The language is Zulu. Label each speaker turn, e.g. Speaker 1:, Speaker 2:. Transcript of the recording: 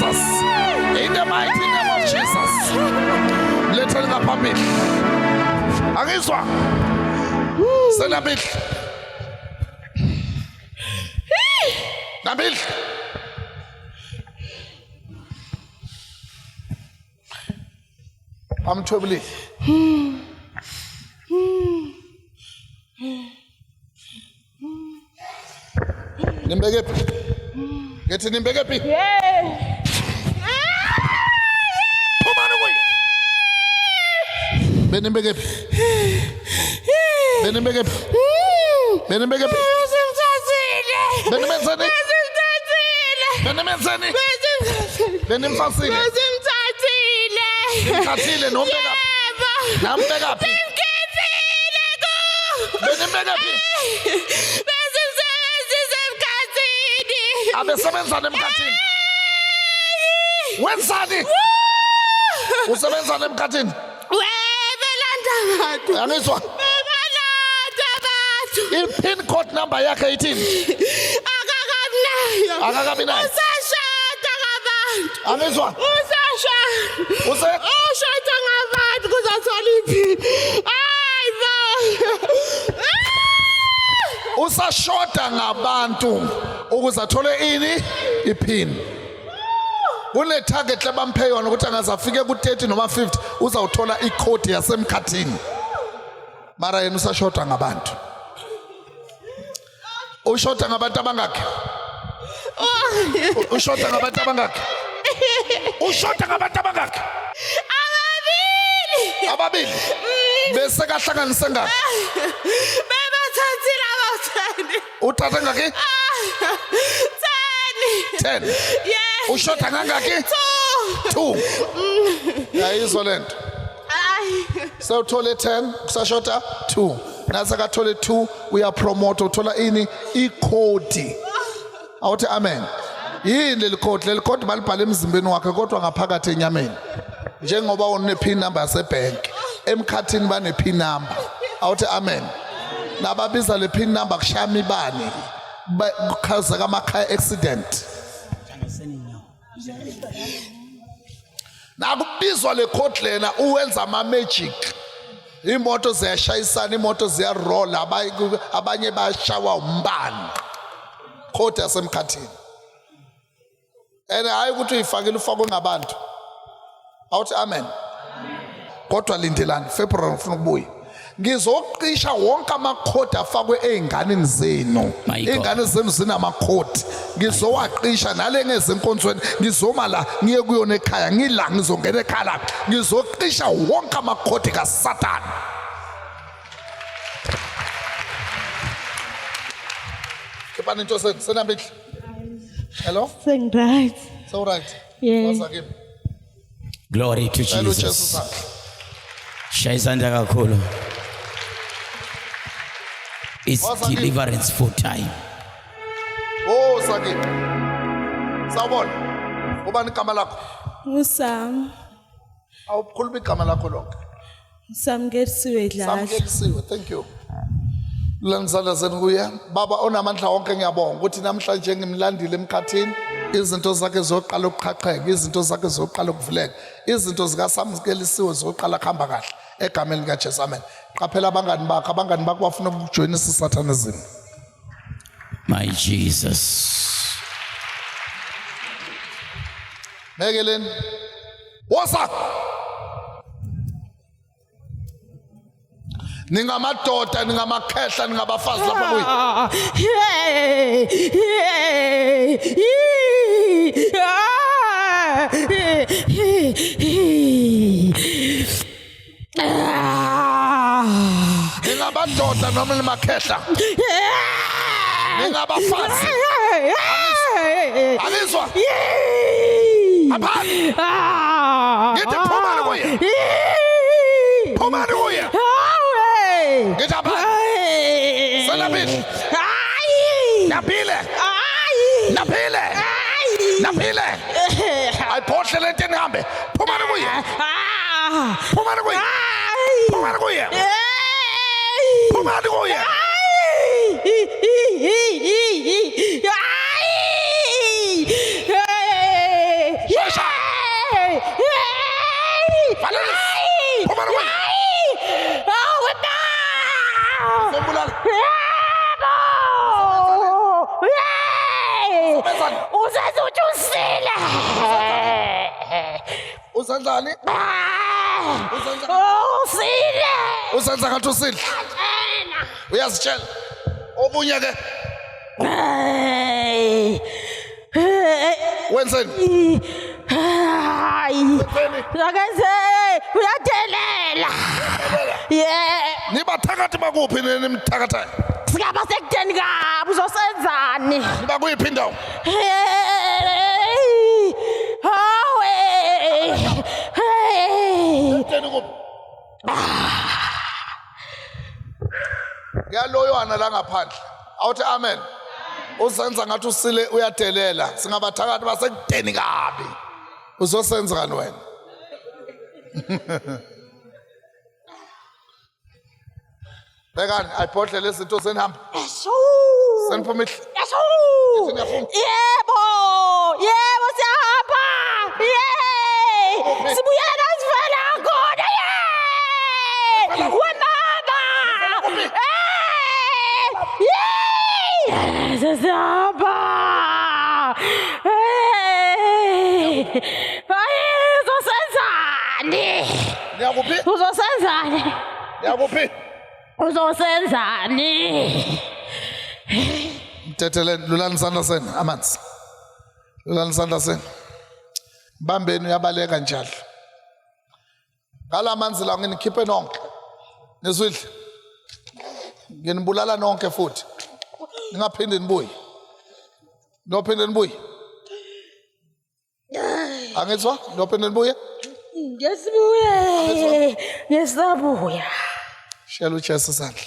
Speaker 1: Jesus. In the mighty name of Jesus. Little Napamil. Angizwa. Senabil. Nabil. I'm troubling. Nimbegepi. Get in Nimbegepi.
Speaker 2: Yeah.
Speaker 1: Come on away. Benimbegepi. Benimbegepi. Benimbegepi. Benimenzani. Benimenzani. Benimfasile. Benimkhathile nombekapi. Nambekapi. Benimbegepi. Abesebenzana emkhathini. Wenzani? Usebenzana emkhathini. Angizwa. I-pin code number yakhe ithini? Akakabi nayo.
Speaker 2: Usashada ngabantu.
Speaker 1: Angizwa.
Speaker 2: Ushada ngabantu kuzathola iphini.
Speaker 1: Usashoda ngabantu ukuze athole ini iphini. Kule target labamphe yona ukuthi angazafike ku-30 noma 50 uzawuthola i-code yasemkhathini. Mara yena usashoda ngabantu. Ushoda ngabantu abangakhe? Ushoda ngabantu abangakhe? Ushoda ngabantu abangakhe? Ababili. Bese kahlanganise ngakhe? Uthatha ngakhe? 10.
Speaker 2: Yeah.
Speaker 1: Ushoda ngangakhe? 2. Yayizwa lento. So uthole 10, kusashoda 2. Nasa kathole 2 uyapromote uthola ini ikhodi. Awuthi amen. Yini leli code balibhala emzimbeni wakhe kodwa ngaphakathi enyameni. Njengoba une pin number yasebhank. Emkhathini bane pin number. Awuthi amen. Nababiza le pin number kushaya ibani. Kukhaza kamakhaya accident. Nakubizwa le code lena uwenza ama magic. Imoto ziyashayisana, imoto ziyarolla, abanye bayashawa umbani. Code yasemkhathini. Hayi ukuthi uyifakile ufakwe ngabantu. Awuthi amen. Kodwa lindelani February ufuna ukubuya. Ngizoqisha wonke amakhodi afakwe einganeni zenu. Ingane zenu zinamakhodi. Ngizowaqisha nale ngezenkonzweni ngizoma la ngiye kuyona ekhaya ngila ngizongena ekhaya la ngizoqisha wonke amakhodi kaSathane. Kepani into senambihle. Hello?
Speaker 2: Sing right.
Speaker 1: So right.
Speaker 2: Yeah.
Speaker 1: Wasake.
Speaker 3: Glory to Jesus. Shayisanda kakhulu. It's deliverance full time.
Speaker 1: Oh, Saki. Sawubona. Ubani igama lakho?
Speaker 2: Usam.
Speaker 1: Awukhuluma igama lakho lonke.
Speaker 2: Samgerisiwe dlala.
Speaker 1: Samkelisiwe. Thank you. Lanzala zenguya. Baba onamandla wonke ngiyabonga ukuthi namhlanje ngimlandile emkhathini. Izinto zakhe zoqala ukuqhaqheka, izinto zakhe zoqala ukuvuleka. Izinto zika Samkelisiwe zoqala kuhamba kahle. Egameni lika Jesu. Amen. Qaphela abangani bakho bafuna ukujoinisa iSatanism.
Speaker 3: My Jesus.
Speaker 1: Megelin. What's up? Ningamadoda ningamakhehla ningabafazi lapha kuyi. Ningabadoda noma nimakhehla. Ningabafazi. Angizwa. Aphani. Ngithi phuma kuye. Phuma kuye. Ngithi aphani. Senabili. Naphile. Naphile. Naphile. Ayiphohle lento enihambe. Phuma kuye. Phuma kuye. Phuma kuye. Phuma kuye.
Speaker 4: Usenza ukuthi usile.
Speaker 1: Usenzani?
Speaker 4: Usile.
Speaker 1: Usenza ngathi usidla. Uyazitshela. Omunye ke wenzeni?
Speaker 4: Hayi. Akaze uyadelela. Yeah.
Speaker 1: Niba thakathi bakuphi nimthakathayo?
Speaker 4: Singaba sekudeni kabi uzosenzani?
Speaker 1: Niba kuyiphi indawo?
Speaker 4: Hey. Hawe. Hey.
Speaker 1: Theni kuphi? Yaloyana la ngaphandle. Awuthi amen. Usenza ngathi usile uyadelela. Singabathakathi basekudeni kabi. Uzosenza ngani wena? Bekani ayibhodlela izinto senihamba. Seniphumihle.
Speaker 4: Yebo. Yebo siyahamba. Yeah. Sibuyela sivela khona. Yeah. Wemama. Yeah. Siyahamba. Hayi uzosenzani?
Speaker 1: Niyakuphi?
Speaker 4: Uzosenzani?
Speaker 1: Niyakuphi?
Speaker 4: Uzosenzani?
Speaker 1: Mtetheleni lulani sandla senu amanzi. Lulani sandla senu. Bambeni uyabaleka njalo. Ngala manzi la nginikhiphe nonke. Nizwile. Nginibulala nonke futhi. Ningaphinde nibuye. Nophinde nibuye. Angizwa? Nophinde nibuye?
Speaker 4: Ngesibuye. Ngesabuya.
Speaker 1: Shela uJesu sandla.